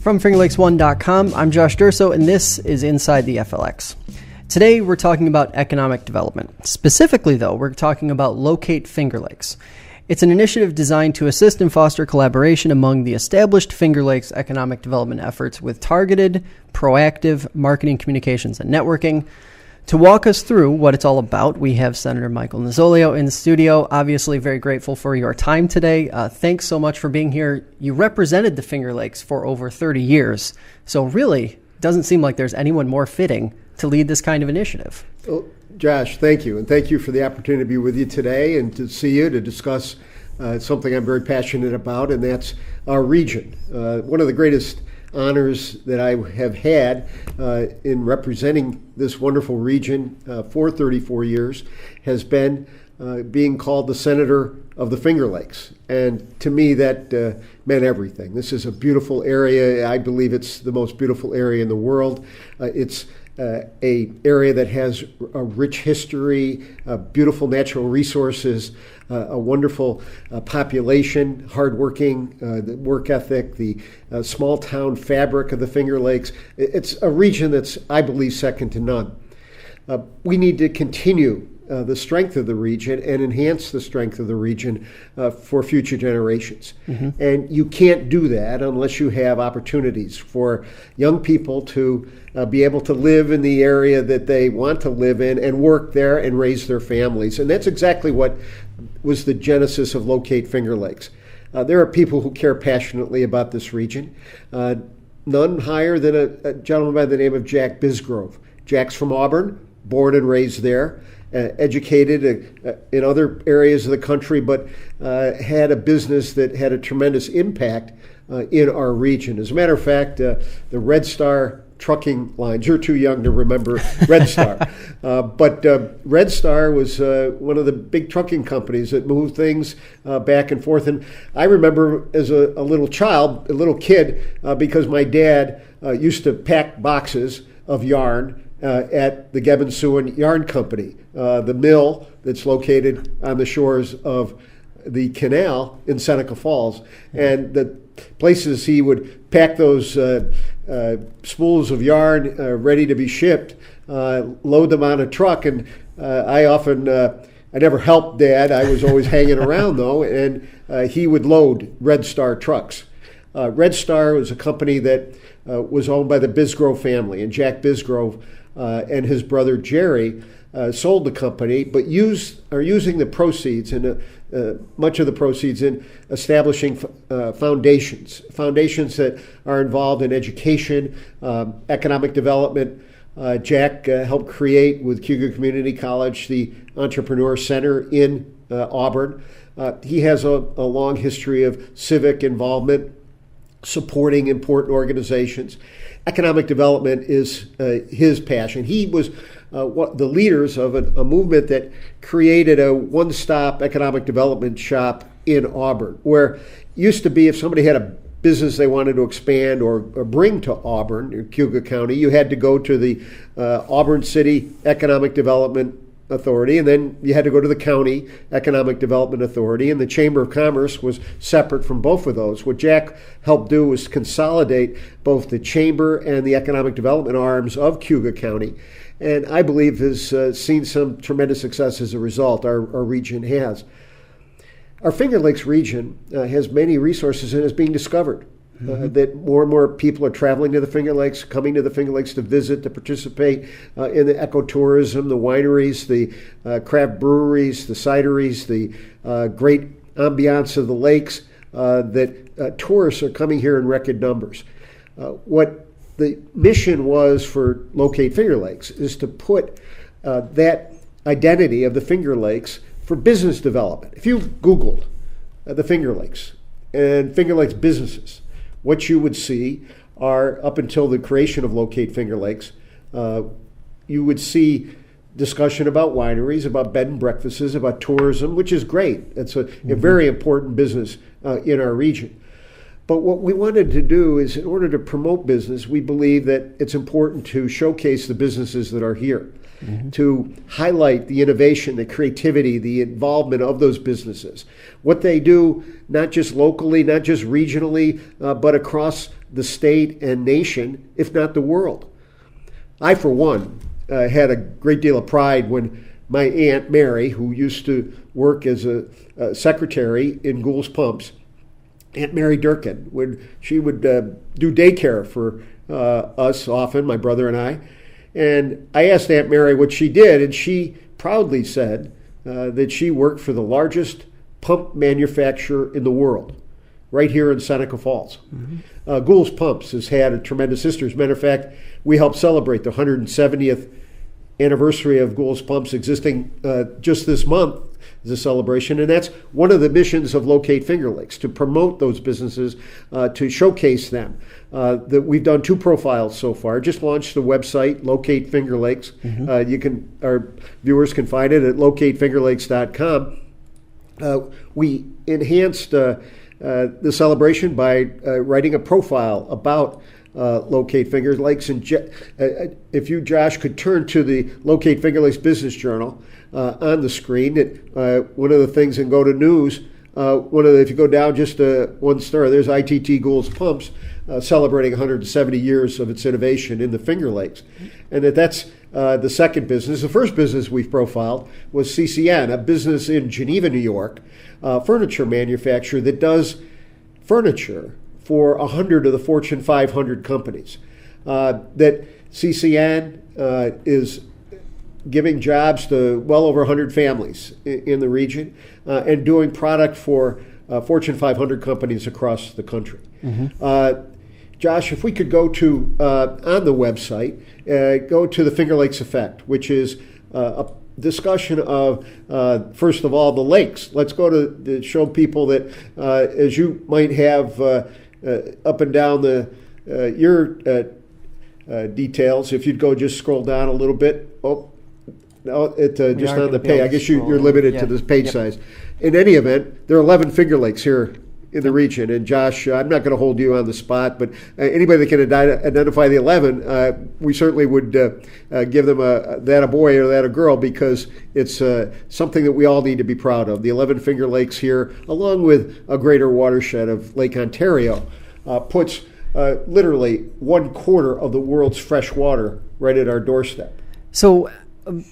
From FingerLakes1.com, I'm Josh Durso, and this is Inside the FLX. Today, we're talking about economic development. Specifically, though, we're talking about Locate Finger Lakes. It's an initiative designed to assist and foster collaboration among the established Finger Lakes economic development efforts with targeted, proactive marketing, communications, and networking. To walk us through what it's all about, we have Senator Michael Nozzolio in the studio. Obviously, very grateful for your time today. Thanks so much for being here. You represented the Finger Lakes for over 30 years, so really doesn't seem like there's anyone more fitting to lead this kind of initiative. Well, Josh, thank you, and thank you for the opportunity to be with you today and to see you, to discuss something I'm very passionate about, and that's our region. One of the greatest honors that I have had in representing this wonderful region for 34 years has been being called the Senator of the Finger Lakes. And to me, that meant everything. This is a beautiful area. I believe it's the most beautiful area in the world. It's a area that has a rich history, beautiful natural resources, a wonderful population, hardworking, the work ethic, the small town fabric of the Finger Lakes. It's a region that's, I believe, second to none. We need to continue the strength of the region and enhance the strength of the region for future generations. Mm-hmm. And you can't do that unless you have opportunities for young people to be able to live in the area that they want to live in and work there and raise their families. And that's exactly what was the genesis of Locate Finger Lakes. There are people who care passionately about this region. None higher than a gentleman by the name of Jack Bisgrove. Jack's from Auburn, born and raised there. Educated in other areas of the country, but had a business that had a tremendous impact in our region. As a matter of fact, the Red Star trucking lines, you're too young to remember Red Star, but Red Star was one of the big trucking companies that moved things back and forth. And I remember as a little child, a little kid, because my dad used to pack boxes of yarn at the Gebensuin Yarn Company, the mill that's located on the shores of the canal in Seneca Falls. And the places he would pack those spools of yarn ready to be shipped, load them on a truck. And I never helped Dad. I was always hanging around, though, and he would load Red Star trucks. Red Star was a company that was owned by the Bisgrove family, and Jack Bisgrove and his brother Jerry sold the company, but are using the proceeds and much of the proceeds in establishing foundations that are involved in education, economic development. Jack helped create with Cuga Community College the Entrepreneur Center in Auburn. He has a long history of civic involvement, supporting important organizations. Economic development is his passion. He was one of the leaders of a movement that created a one-stop economic development shop in Auburn, where it used to be if somebody had a business they wanted to expand or bring to Auburn, or Cuga County, you had to go to the Auburn City Economic Development Authority, and then you had to go to the County Economic Development Authority, and the Chamber of Commerce was separate from both of those. What Jack helped do was consolidate both the Chamber and the economic development arms of Cuga County, and I believe has seen some tremendous success as a result. Our region has. Our Finger Lakes region has many resources and is being discovered. That more and more people are traveling to the Finger Lakes, coming to the Finger Lakes to visit, to participate in the ecotourism, the wineries, the craft breweries, the cideries, the great ambiance of the lakes, that tourists are coming here in record numbers. What the mission was for Locate Finger Lakes is to put that identity of the Finger Lakes for business development. If you Googled the Finger Lakes and Finger Lakes businesses, what you would see are, up until the creation of Locate Finger Lakes, you would see discussion about wineries, about bed and breakfasts, about tourism, which is great. It's a very important business in our region. But what we wanted to do is, in order to promote business, we believe that it's important to showcase the businesses that are here. to highlight the innovation, the creativity, the involvement of those businesses. What they do, not just locally, not just regionally, but across the state and nation, if not the world. I, for one, had a great deal of pride when my Aunt Mary, who used to work as a secretary in Gould's Pumps, Aunt Mary Durkin, when she would do daycare for us often, my brother and I. And I asked Aunt Mary what she did, and she proudly said that she worked for the largest pump manufacturer in the world, right here in Seneca Falls. Gould's Pumps has had a tremendous history. As a matter of fact, we helped celebrate the 170th anniversary of Gould's Pumps existing just this month as a celebration, and that's one of the missions of Locate Finger Lakes, to promote those businesses, to showcase them. That we've done 2 profiles so far. Just launched the website, Locate Finger Lakes. Our viewers can find it at locatefingerlakes.com. We enhanced the celebration by writing a profile about Locate Finger Lakes. And if you, Josh, could turn to the Locate Finger Lakes Business Journal on the screen, one of the things, and go to news, if you go down just one star, there's ITT Gould's Pumps celebrating 170 years of its innovation in the Finger Lakes. And that's the second business. The first business we've profiled was CCN, a business in Geneva, New York, furniture manufacturer that does furniture for 100 of the Fortune 500 companies. That CCN is giving jobs to well over 100 families in the region, and doing product for Fortune 500 companies across the country. Josh, if we could go to, on the website, go to the Finger Lakes Effect, which is a discussion of, first of all, the lakes. Let's go to show people that, as you might have up and down your details, if you'd go just scroll down a little bit. Oh, no, just on the page. I guess you're limited to this page size. In any event, there are 11 Finger Lakes here in the region. And Josh, I'm not going to hold you on the spot, but anybody that can identify the 11, we certainly would give them that a boy or that a girl, because it's something that we all need to be proud of. The 11 Finger Lakes here, along with a greater watershed of Lake Ontario, puts literally 1/4 of the world's fresh water right at our doorstep. So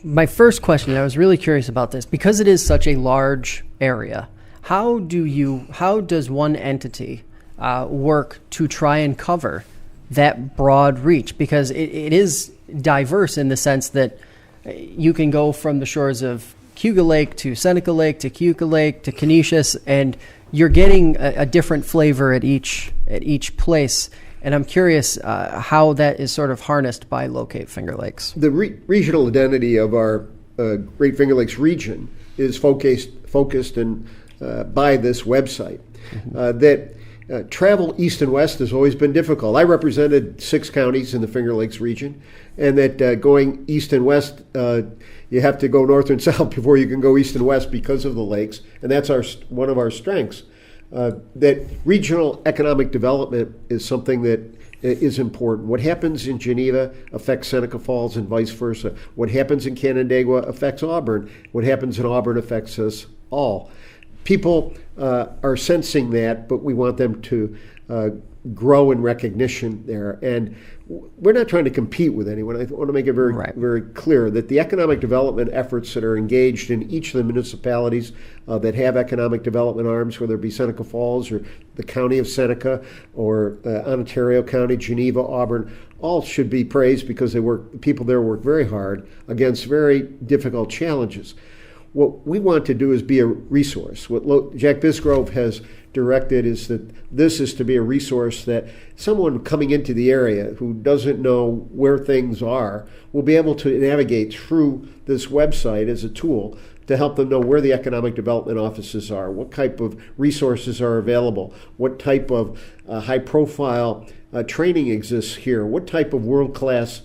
my first question, I was really curious about this, because it is such a large area. How does one entity work to try and cover that broad reach? Because it is diverse in the sense that you can go from the shores of Cayuga Lake to Seneca Lake to Cayuga Lake to Canisius, and you're getting a different flavor at each place. And I'm curious how that is sort of harnessed by Locate Finger Lakes. The regional identity of our Great Finger Lakes region is focused and by this website. Travel east and west has always been difficult. I represented 6 counties in the Finger Lakes region, and that going east and west, you have to go north and south before you can go east and west because of the lakes, and that's one of our strengths. That regional economic development is something that is important. What happens in Geneva affects Seneca Falls and vice versa. What happens in Canandaigua affects Auburn. What happens in Auburn affects us all. People are sensing that, but we want them to grow in recognition there. And we're not trying to compete with anyone. I want to make it very clear that the economic development efforts that are engaged in each of the municipalities that have economic development arms, whether it be Seneca Falls or the county of Seneca or Ontario County, Geneva, Auburn, all should be praised because people there work very hard against very difficult challenges. What we want to do is be a resource. What Jack Bisgrove has directed is that this is to be a resource that someone coming into the area who doesn't know where things are will be able to navigate through this website as a tool to help them know where the economic development offices are, what type of resources are available, what type of high-profile training exists here, what type of world-class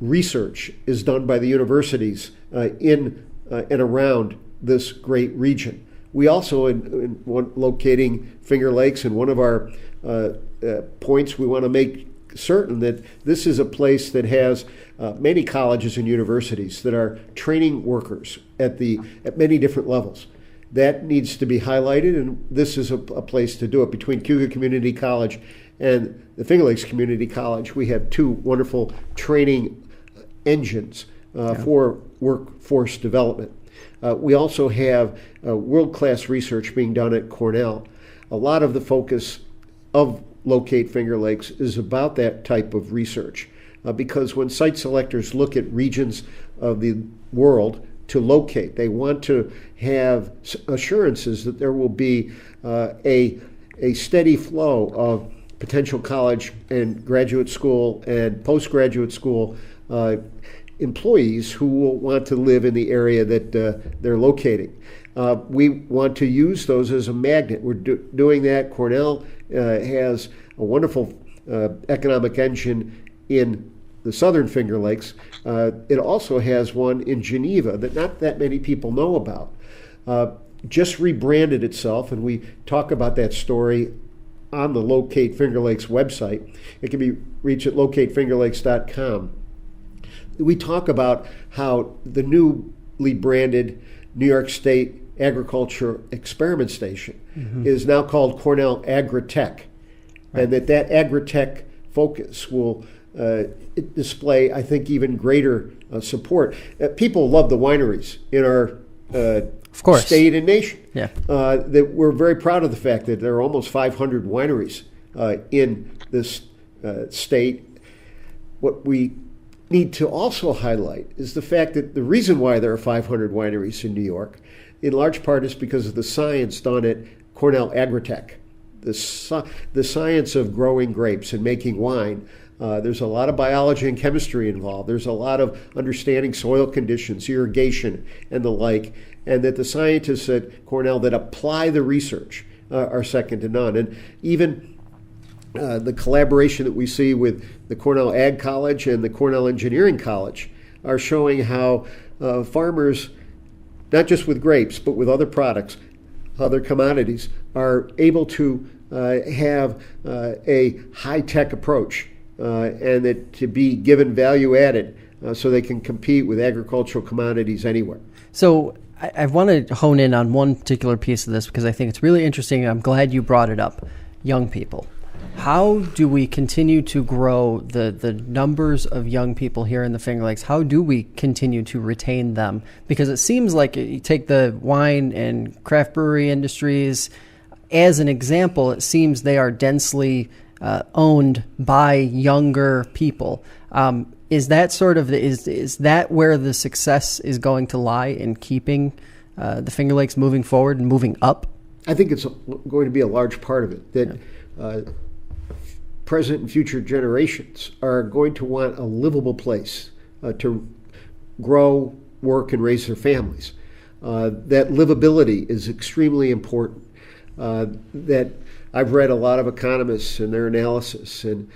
research is done by the universities in and around this great region. We also, in locating Finger Lakes, and one of our points we want to make certain that this is a place that has many colleges and universities that are training workers at many different levels. That needs to be highlighted, and this is a place to do it. Between Cayuga Community College and the Finger Lakes Community College, we have two wonderful training engines for workforce development. We also have world-class research being done at Cornell. A lot of the focus of Locate Finger Lakes is about that type of research, because when site selectors look at regions of the world to locate, they want to have assurances that there will be a steady flow of potential college and graduate school and postgraduate school employees who will want to live in the area that they're locating. We want to use those as a magnet. We're doing that. Cornell has a wonderful economic engine in the southern Finger Lakes. It also has one in Geneva that not that many people know about. Just rebranded itself, and we talk about that story on the Locate Finger Lakes website. It can be reached at locatefingerlakes.com. We talk about how the newly branded New York State Agriculture Experiment Station is now called Cornell Agritech, and that Agritech focus will display, I think, even greater support. People love the wineries in our state and nation. Yeah. That we're very proud of the fact that there are almost 500 wineries in this state. What we need to also highlight is the fact that the reason why there are 500 wineries in New York, in large part, is because of the science done at Cornell Agritech, the science of growing grapes and making wine. There's a lot of biology and chemistry involved. There's a lot of understanding soil conditions, irrigation, and the like, and that the scientists at Cornell that apply the research are second to none. And even the collaboration that we see with the Cornell Ag College and the Cornell Engineering College are showing how farmers, not just with grapes, but with other products, other commodities, are able to have a high-tech approach and that to be given value added so they can compete with agricultural commodities anywhere. So I want to hone in on one particular piece of this because I think it's really interesting, and I'm glad you brought it up. Young people. How do we continue to grow the numbers of young people here in the Finger Lakes? How do we continue to retain them? Because it seems like you take the wine and craft brewery industries as an example, it seems they are densely owned by younger people. Is that sort of is that where the success is going to lie in keeping the Finger Lakes moving forward and moving up? I think it's going to be a large part of it that present and future generations are going to want a livable place to grow, work, and raise their families. That livability is extremely important. That I've read a lot of economists and their analysis, and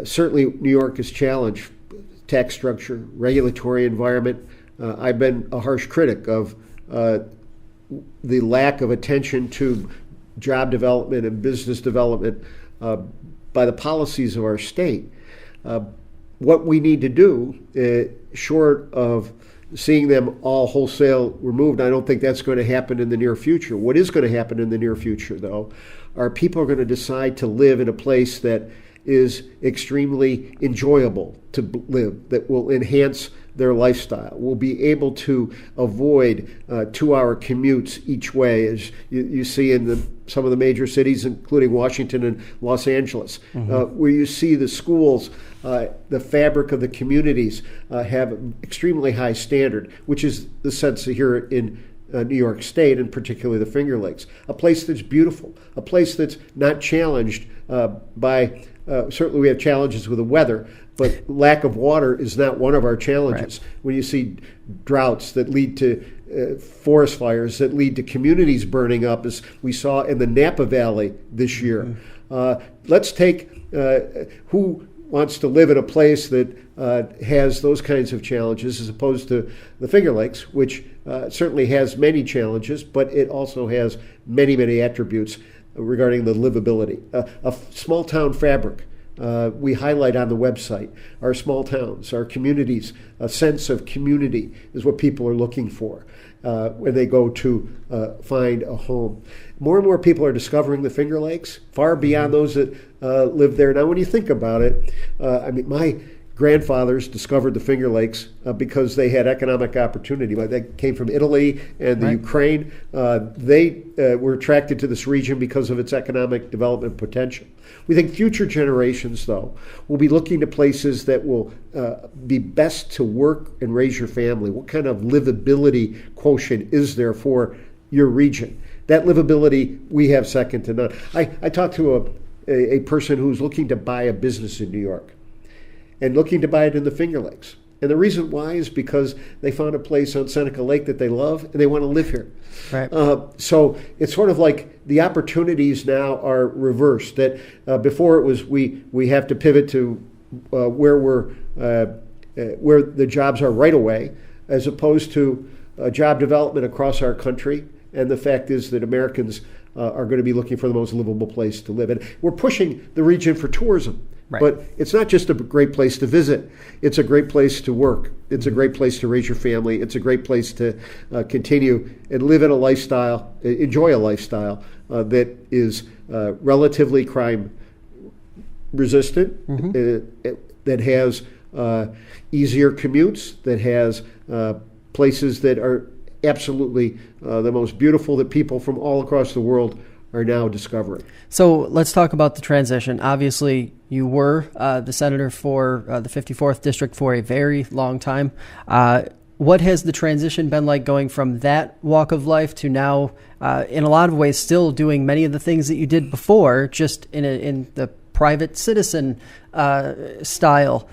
certainly New York is challenged. Tax structure, regulatory environment. I've been a harsh critic of the lack of attention to job development and business development by the policies of our state. What we need to do, short of seeing them all wholesale removed, I don't think that's going to happen in the near future. What is going to happen in the near future, though, are people are going to decide to live in a place that is extremely enjoyable to live, that will enhance their lifestyle, will be able to avoid 2-hour commutes each way, as you see in some of the major cities, including Washington and Los Angeles, where you see the schools, the fabric of the communities have an extremely high standard, which is the sense here in New York State, and particularly the Finger Lakes. A place that's beautiful, a place that's not challenged by, certainly we have challenges with the weather, but lack of water is not one of our challenges. Right. When you see droughts that lead to forest fires, that lead to communities burning up, as we saw in the Napa Valley this year. Let's take who wants to live in a place that has those kinds of challenges as opposed to the Finger Lakes, which certainly has many challenges, but it also has many, many attributes regarding the livability. A small town fabric. we highlight on the website. Our small towns, our communities, a sense of community is what people are looking for when they go to find a home. More and more people are discovering the Finger Lakes, far beyond those that live there. Now, when you think about it, my grandfathers discovered the Finger Lakes because they had economic opportunity. They came from Italy and the Ukraine. They were attracted to this region because of its economic development potential. We think future generations, though, will be looking to places that will be best to work and raise your family. What kind of livability quotient is there for your region? That livability we have second to none. I talked to a person who's looking to buy a business in New York and looking to buy it in the Finger Lakes. And the reason why is because they found a place on Seneca Lake that they love and they want to live here. Right. So it's sort of like the opportunities now are reversed. That before it was we have to pivot to where the jobs are right away, as opposed to job development across our country. And the fact is that Americans are going to be looking for the most livable place to live. And we're pushing the region for tourism. Right. But it's not just a great place to visit. It's a great place to work. It's a great place to raise your family. It's a great place to continue and live in a lifestyle, enjoy a lifestyle that is relatively crime resistant, that has easier commutes, that has places that are absolutely the most beautiful that people from all across the world are now discovering. So let's talk about the transition. Obviously, you were the senator for the 54th District for a very long time. What has the transition been like going from that walk of life to now, in a lot of ways, still doing many of the things that you did before, just in the private citizen style?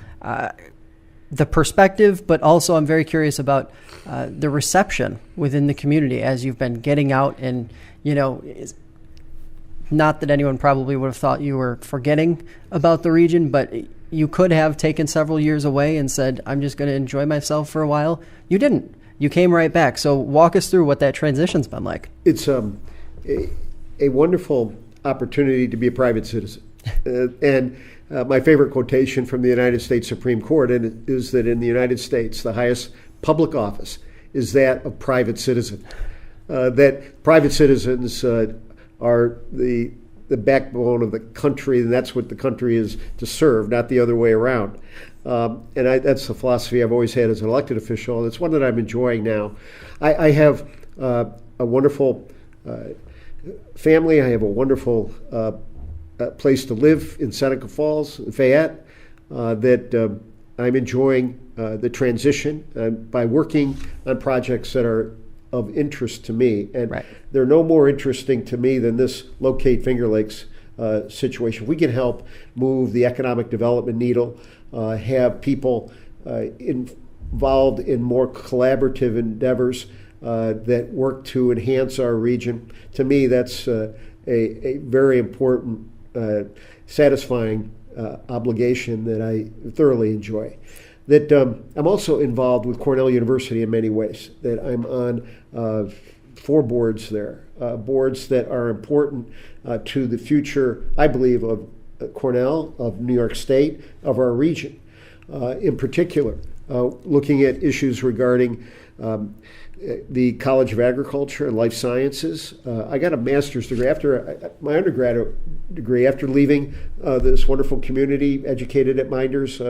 The perspective, but also I'm very curious about the reception within the community as you've been getting out and, not that anyone probably would have thought you were forgetting about the region, but you could have taken several years away and said, I'm just going to enjoy myself for a while. You didn't. You came right back. So walk us through what that transition's been like. It's a wonderful opportunity to be a private citizen. And my favorite quotation from the United States Supreme Court is that in the United States, the highest public office is that of private citizen. That private citizens are the backbone of the country, and that's what the country is to serve, not the other way around. That's the philosophy I've always had as an elected official, and it's one that I'm enjoying now. I have a wonderful family. I have a wonderful place to live in Seneca Falls, Fayette, that I'm enjoying the transition by working on projects that are of interest to me. And they're no more interesting to me than this Locate Finger Lakes situation. We can help move the economic development needle, have people involved in more collaborative endeavors that work to enhance our region. To me, that's a very important, satisfying obligation that I thoroughly enjoy. That I'm also involved with Cornell University in many ways, that I'm on 4 boards there, boards that are important to the future, I believe, of Cornell, of New York State, of our region. In particular, looking at issues regarding the College of Agriculture and Life Sciences. I got a master's degree after my undergraduate degree, after leaving this wonderful community, educated at Minders,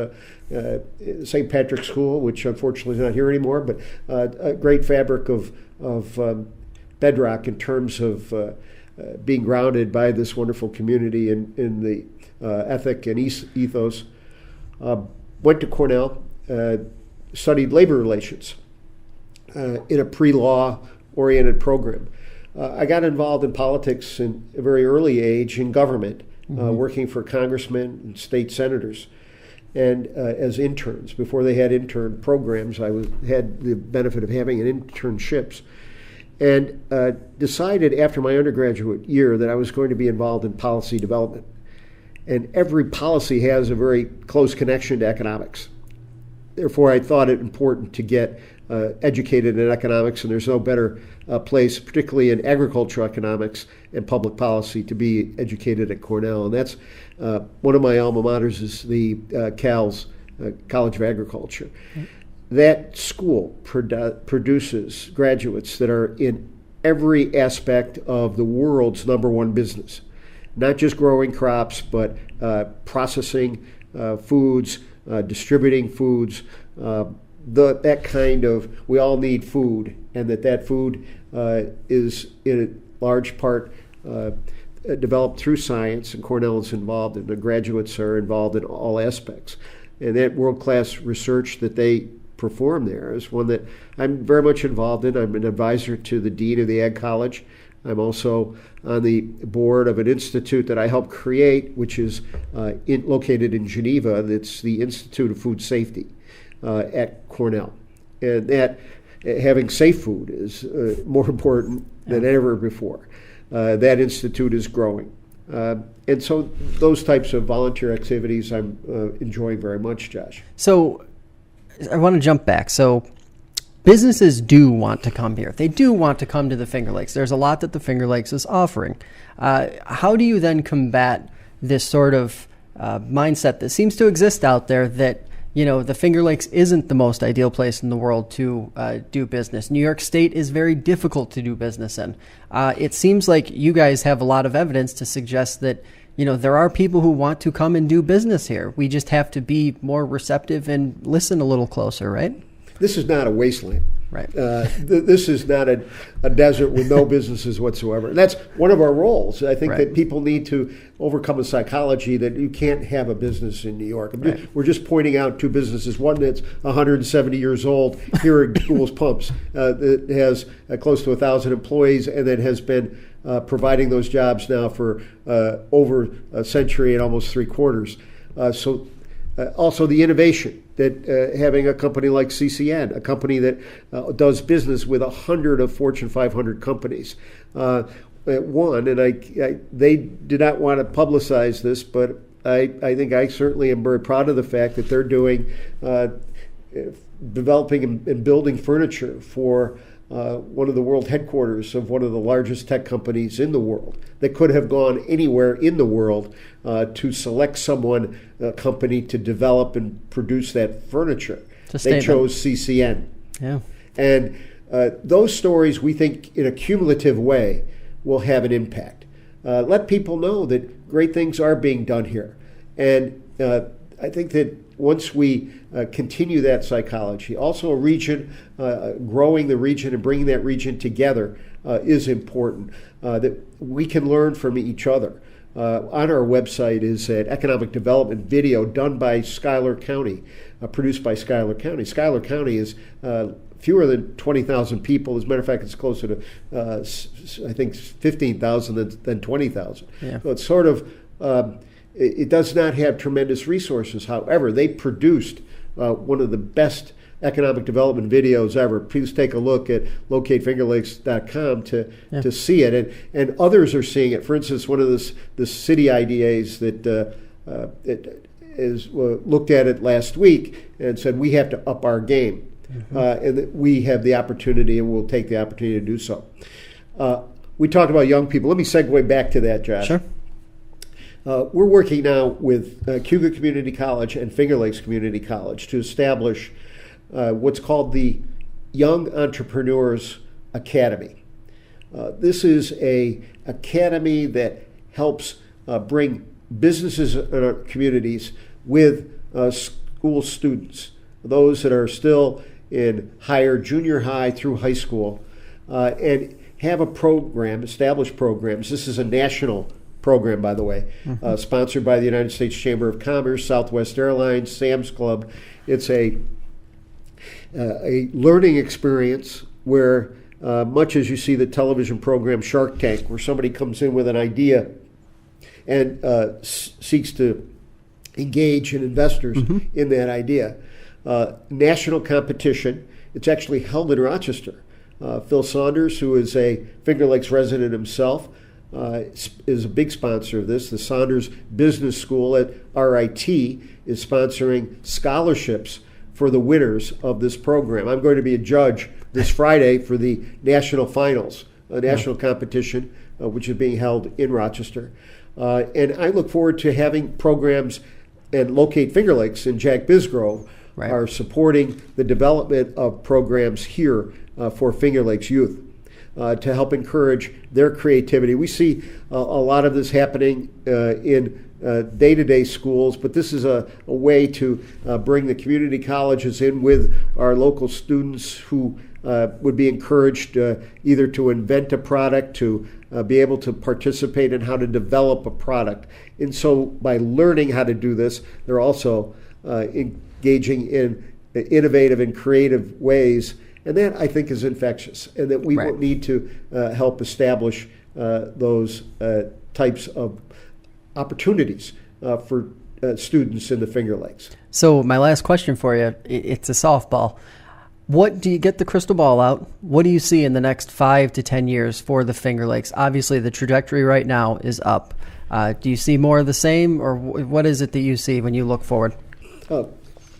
St. Patrick's School, which unfortunately is not here anymore, but a great fabric of bedrock in terms of being grounded by this wonderful community in the ethic and ethos. Went to Cornell, studied labor relations in a pre-law oriented program. I got involved in politics in a very early age in government, working for congressmen and state senators, and as interns. Before they had intern programs, I had the benefit of having internships, and decided after my undergraduate year that I was going to be involved in policy development. And every policy has a very close connection to economics. Therefore, I thought it important to get educated in economics, and there's no better place, particularly in agricultural economics and public policy, to be educated at Cornell. And that's one of my alma maters is the Cal's College of Agriculture. That school produces graduates that are in every aspect of the world's number one business, not just growing crops, but processing foods, distributing foods, that kind of, we all need food, and that food is in a large part developed through science, and Cornell is involved, and the graduates are involved in all aspects. And that world-class research that they perform there is one that I'm very much involved in. I'm an advisor to the Dean of the Ag College. I'm also on the board of an institute that I helped create, which is located in Geneva. That's the Institute of Food Safety at Cornell. And that having safe food is more important than ever before. That institute is growing. And so those types of volunteer activities I'm enjoying very much, Josh. So I want to jump back. So businesses do want to come here. They do want to come to the Finger Lakes. There's a lot that the Finger Lakes is offering. How do you then combat this sort of mindset that seems to exist out there that, you know, the Finger Lakes isn't the most ideal place in the world to do business? New York State is very difficult to do business in. It seems like you guys have a lot of evidence to suggest that, you know, there are people who want to come and do business here. We just have to be more receptive and listen a little closer, right? This is not a wasteland. Right. This is not a desert with no businesses whatsoever. And that's one of our roles. I think that people need to overcome a psychology that you can't have a business in New York. We're just pointing out two businesses. One that's 170 years old here at Goulds Pumps that has close to 1,000 employees and that has been providing those jobs now for over a century and almost three quarters. Also the innovation that having a company like CCN, a company that does business with 100 of Fortune 500 companies, won, and they did not want to publicize this, but I think I certainly am very proud of the fact that they're doing, developing and building furniture for one of the world headquarters of one of the largest tech companies in the world. They could have gone anywhere in the world to select someone, a company, to develop and produce that furniture. They chose CCN. Yeah. And those stories, we think, in a cumulative way, will have an impact. Let people know that great things are being done here. And I think that once we continue that psychology, also a region, growing the region and bringing that region together is important, that we can learn from each other. On our website is an economic development video done by Schuyler County, produced by Schuyler County. Schuyler County is fewer than 20,000 people. As a matter of fact, it's closer to, I think, 15,000 than 20,000. Yeah. So it's sort of, it does not have tremendous resources. However, they produced one of the best economic development videos ever. Please take a look at locatefingerlakes.com to see it. And others are seeing it. For instance, one of the city IDAs that looked at it last week and said, we have to up our game. Mm-hmm. And that we have the opportunity and we'll take the opportunity to do so. We talked about young people. Let me segue back to that, Josh. Sure. We're working now with Cayuga Community College and Finger Lakes Community College to establish what's called the Young Entrepreneurs Academy. This is an academy that helps bring businesses in our communities with school students, those that are still in higher, junior high through high school, and have a program, established programs. This is a national program, by the way, sponsored by the United States Chamber of Commerce, Southwest Airlines, Sam's Club. It's a learning experience where, much as you see the television program Shark Tank, where somebody comes in with an idea and seeks to engage in investors in that idea. National competition. It's actually held in Rochester. Phil Saunders, who is a Finger Lakes resident himself, is a big sponsor of this. The Saunders Business School at RIT is sponsoring scholarships for the winners of this program. I'm going to be a judge this Friday for the national finals, a national competition, which is being held in Rochester. And I look forward to having programs, and Locate Finger Lakes and Jack Bisgrove are supporting the development of programs here for Finger Lakes youth to help encourage their creativity. We see a lot of this happening in day-to-day schools, but this is a way to bring the community colleges in with our local students who would be encouraged either to invent a product, to be able to participate in how to develop a product. And so by learning how to do this, they're also engaging in innovative and creative ways. And that, I think, is infectious, and that we will need to help establish those types of opportunities for students in the Finger Lakes. So my last question for you, it's a softball. What do you get the crystal ball out? What do you see in the next 5 to 10 years for the Finger Lakes? Obviously, the trajectory right now is up. Do you see more of the same, or what is it that you see when you look forward? On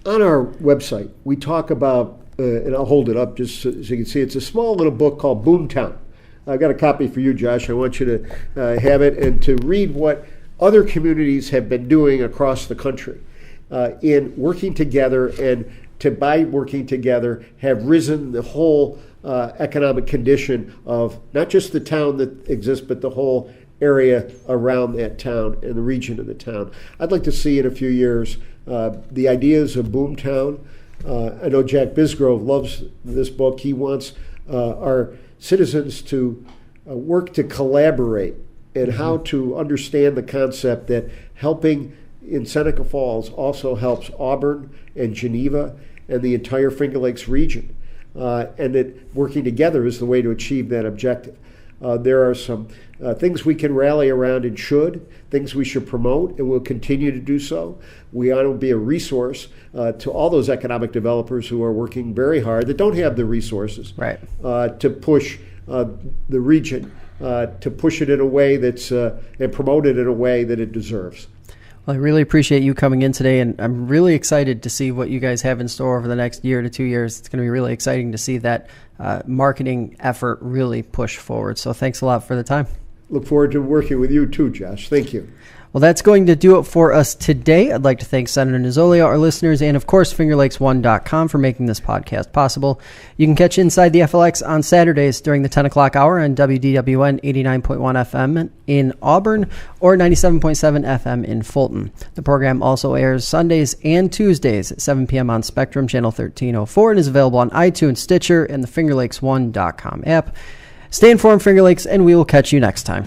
our website, we talk about, and I'll hold it up just so you can see, it's a small little book called Boomtown. I've got a copy for you, Josh. I want you to have it and to read what other communities have been doing across the country in working together, and by working together have risen the whole economic condition of not just the town that exists, but the whole area around that town and the region of the town. I'd like to see in a few years the ideas of Boomtown. I know Jack Bisgrove loves this book. He wants our citizens to work to collaborate, and how to understand the concept that helping in Seneca Falls also helps Auburn and Geneva and the entire Finger Lakes region, and that working together is the way to achieve that objective. There are some things we can rally around and things we should promote, and we'll continue to do so. We ought to be a resource to all those economic developers who are working very hard that don't have the resources to push the region, to push it in a way that's and promote it in a way that it deserves. Well, I really appreciate you coming in today, and I'm really excited to see what you guys have in store over the next year to 2 years. It's going to be really exciting to see that marketing effort really push forward. So thanks a lot for the time. Look forward to working with you too, Josh. Thank you. Well, that's going to do it for us today. I'd like to thank Senator Nozzolio, our listeners, and of course, FingerLakes1.com for making this podcast possible. You can catch Inside the FLX on Saturdays during the 10 o'clock hour on WDWN 89.1 FM in Auburn or 97.7 FM in Fulton. The program also airs Sundays and Tuesdays at 7 p.m. on Spectrum, channel 1304, and is available on iTunes, Stitcher, and the FingerLakes1.com app. Stay informed, Finger Lakes, and we will catch you next time.